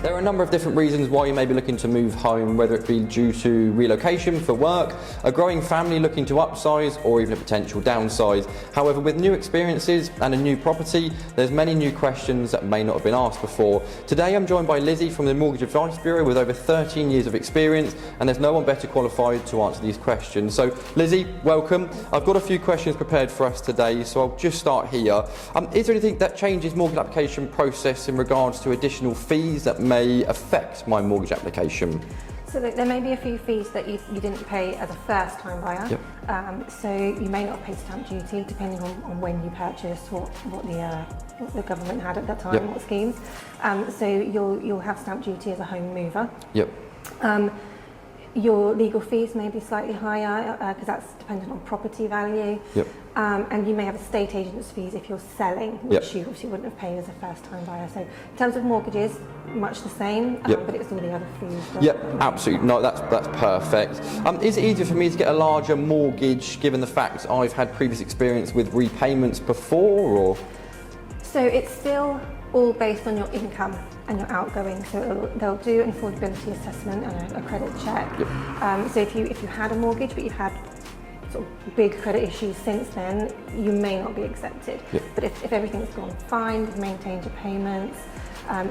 There are a number of different reasons why you may be looking to move home, whether it be due to relocation for work, a growing family looking to upsize, or even a potential downsize. However, with new experiences and a new property, there's many new questions that may not have been asked before. Today I'm joined by Lizzie from the Mortgage Advice Bureau with over 13 years of experience, and there's no one better qualified to answer these questions. So Lizzie, welcome. I've got a few questions prepared for us today, so I'll just start here. Is there anything that changes mortgage application process in regards to additional fees that may affect my mortgage application? So there may be a few fees that you didn't pay as a first-time buyer. Yep. So you may not pay stamp duty, depending on when you purchased, what the government had at that time, yep, what schemes. So you'll have stamp duty as a home mover. Yep. Your legal fees may be slightly higher because that's dependent on property value. Yep. And you may have estate agents fees if you're selling, which Yep, you obviously wouldn't have paid as a first-time buyer. So in terms of mortgages, much the same, yep, but it's all the other fees. Yep, absolutely. No, that's perfect. Is it easier for me to get a larger mortgage given the fact I've had previous experience with repayments before, or? So it's still all based on your income and your outgoing. So they'll do an affordability assessment and a credit check. Yep. So if you had a mortgage but you've had sort of big credit issues since then, you may not be accepted. Yep. But if everything's gone fine, you've maintained your payments,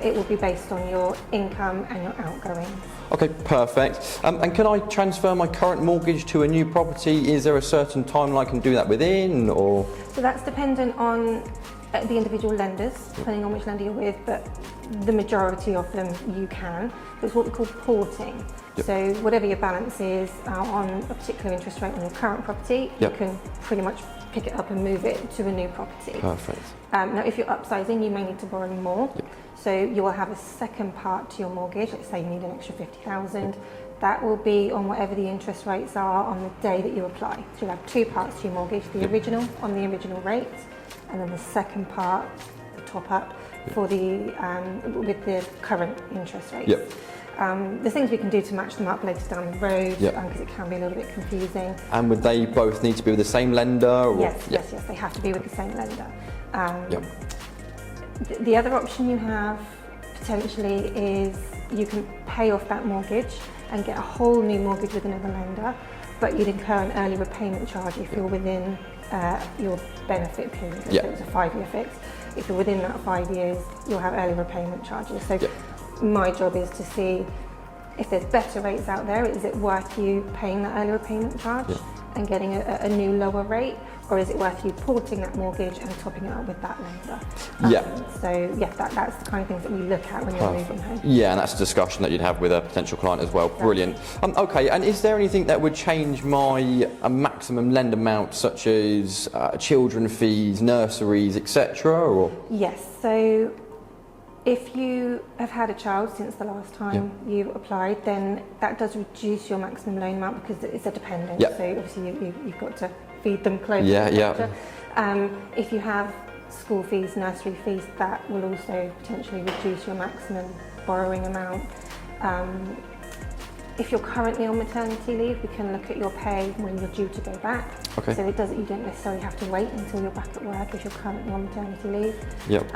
it will be based on your income and your outgoing. Okay, perfect. And can I transfer my current mortgage to a new property? Is there a certain timeline I can do that within, or? So that's dependent on the individual lenders, depending on which lender you're with, but the majority of them you can. So it's what we call porting. Yep. So whatever your balance is on a particular interest rate on your current property, yep, you can pretty much pick it up and move it to a new property. Perfect. Now if you're upsizing, you may need to borrow more. Yep. So you will have a second part to your mortgage. Let's say you need an extra 50,000. That will be on whatever the interest rates are on the day that you apply. So you'll have two parts to your mortgage, the yep, original on the original rate, and then the second part, the top up, for the with the current interest rates. Yep. There's things we can do to match them up later down the road, yep, because it can be a little bit confusing. And would they both need to be with the same lender? Or? Yes, Yep. yes, they have to be with the same lender. Yep. The other option you have potentially is you can pay off that mortgage and get a whole new mortgage with another lender, but you'd incur an early repayment charge if you're within your benefit period. Yep. So it's a 5-year fix. If you're within that 5 years, you'll have early repayment charges. So yep, my job is to see if there's better rates out there. Is it worth you paying that early repayment charge, yep, and getting a new lower rate, or is it worth you porting that mortgage and topping it up with that lender? So yeah, that's the kind of things that we look at when you're moving home. Yeah, and that's a discussion that you'd have with a potential client as well. Brilliant. Okay, and is there anything that would change my maximum lend amount, such as children fees, nurseries, etc.? Or? Yes. So if you have had a child since the last time you applied, then that does reduce your maximum loan amount because it's a dependent. Yep. So obviously you've got to feed them clothes. If you have school fees, nursery fees, that will also potentially reduce your maximum borrowing amount. If you're currently on maternity leave, we can look at your pay when you're due to go back. Okay. So it doesn't, you don't necessarily have to wait until you're back at work if you're currently on maternity leave. Yep.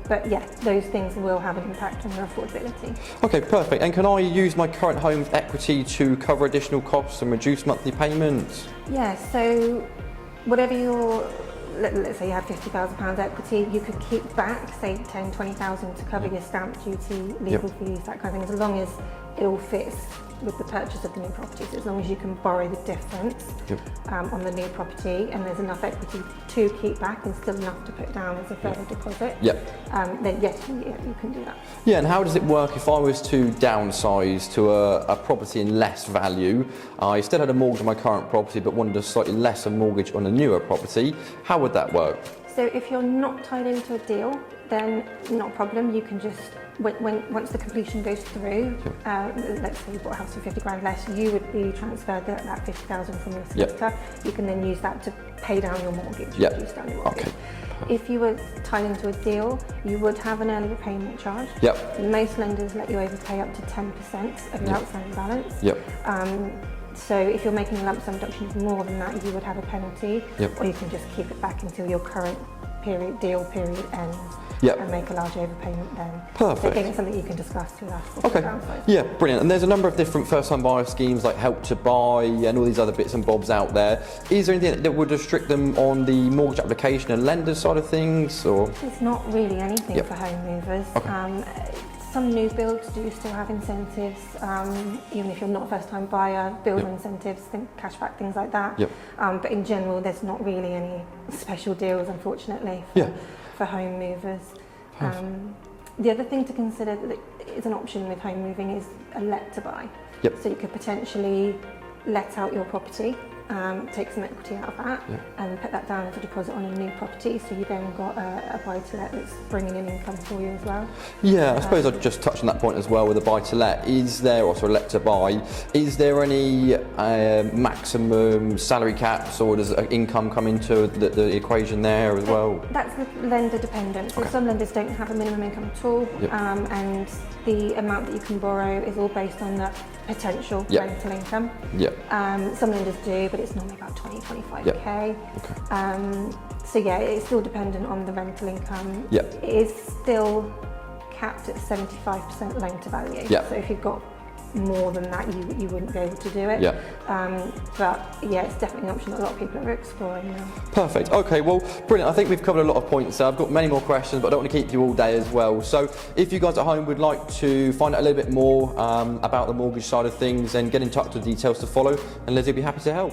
But yeah, those things will have an impact on your affordability. Okay, perfect. And can I use my current home's equity to cover additional costs and reduce monthly payments? Yeah, so whatever your, let's say you have £50,000 equity, you could keep back, say 10, 20,000 to cover your stamp duty, legal fees, that kind of thing, as long as it all fits with the purchase of the new property. So as long as you can borrow the difference on the new property, and there's enough equity to keep back and still enough to put down as a further deposit, then yes, you can do that. Yeah, and how does it work if I was to downsize to a property in less value? I still had a mortgage on my current property but wanted a slightly lesser mortgage on a newer property. How would that work? So if you're not tied into a deal, then not a problem. You can just, once the completion goes through, let's say you bought a house for 50 grand less, you would be transferred that 50,000 from your solicitor. You can then use that to pay down your mortgage, reduce down your mortgage. If you were tied into a deal, you would have an early repayment charge. Most lenders let you overpay up to 10% of your outstanding balance. So if you're making a lump sum deduction of more than that, you would have a penalty, or you can just keep it back until your current deal period ends. Yep. And make a large overpayment then. Perfect. So again, it's something you can discuss with us. Okay. Yeah, brilliant. And there's a number of different first-time buyer schemes like Help to Buy and all these other bits and bobs out there. Is there anything that would restrict them on the mortgage application and lender side of things, or? It's not really anything for home movers. Okay. Some new builds do still have incentives, even if you're not a first-time buyer, builder incentives, cashback, things like that. Yep. But in general, there's not really any special deals, unfortunately, for home movers. The other thing to consider that is an option with home moving is a let to buy. Yep. So you could potentially let out your property, take some equity out of that and put that down as a deposit on a new property, so you then got a buy to let that's bringing in income for you as well. Yeah, I suppose I'd just touch on that point as well with a buy to let. Is there, also a let to buy, is there any maximum salary caps, or does income come into the equation there as well? That's lender dependent. So some lenders don't have a minimum income at all, and the amount that you can borrow is all based on the potential rental income. Some lenders do, but it's normally about 20-25k. So yeah, it's still dependent on the rental income. It is still capped at 75% loan to value. So if you've got more than that, you wouldn't be able to do it. But yeah, it's definitely an option that a lot of people are exploring now. Perfect. Okay, well, brilliant. I think we've covered a lot of points. I've got many more questions, but I don't want to keep you all day as well. So if you guys at home would like to find out a little bit more about the mortgage side of things, then get in touch with the details to follow, and Lizzie will be happy to help.